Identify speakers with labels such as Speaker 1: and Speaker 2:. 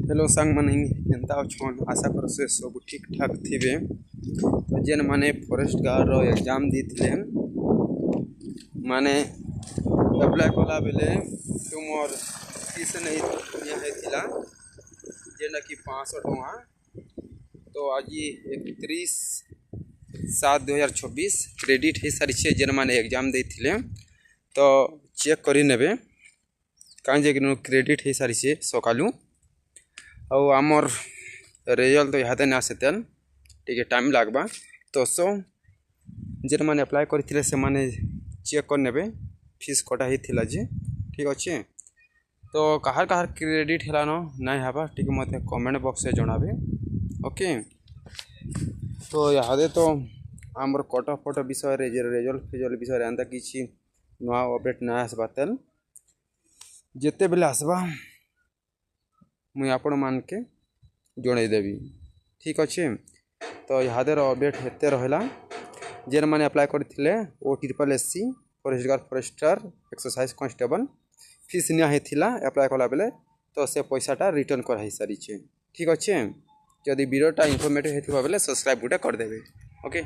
Speaker 1: Hello सांग माने एंता छन आशा कर से सब ठीक ठाक थिबे। तो जेन माने फॉरेस्ट गार्ड रो एग्जाम दीथिले माने अप्लाई कला बेले तुमर फीस नहीं ये हेतिला जेना कि 500 टका। तो आज 31/7/2026 क्रेडिट हो सारी छे जेन माने एग्जाम देथिले। तो चेक करि नेबे काहे जे कि क्रेडिट हो सारी छे सकालू और आमर रिजल्ट तो यहाँ ना आसेतेन टे टाइम लगवा। तो सो जेन मैंने अप्लाई करते से माने चेक कर नेबे फीस कटा ही थिला जे ठीक अच्छे। तो कहार कहार क्रेडिट है ना हवा टी मत कमेंट बॉक्स से जनाबे ओके। तो यहाँ तो आमर कट ऑफ फट विषय रिजल्ट फिजल्ट विषय एंता किसी नुआ अपडेट ना आसबा तेल जिते बेले आसबा मुई आपण मान के जनईदेवी ठीक अच्छे। तो यहाँ अपडेट हेते रहा जेन मैंने अप्लाई करते OSSC forest guard forester exercise constable fees निया अप्लाई कला बेले तो से पैसाटा रिटर्न कर सारी ठीक अच्छे। जदि वीडियोटा इनफॉर्मेटिव होता बेले सब्सक्राइब गोटे करदेवे ओके।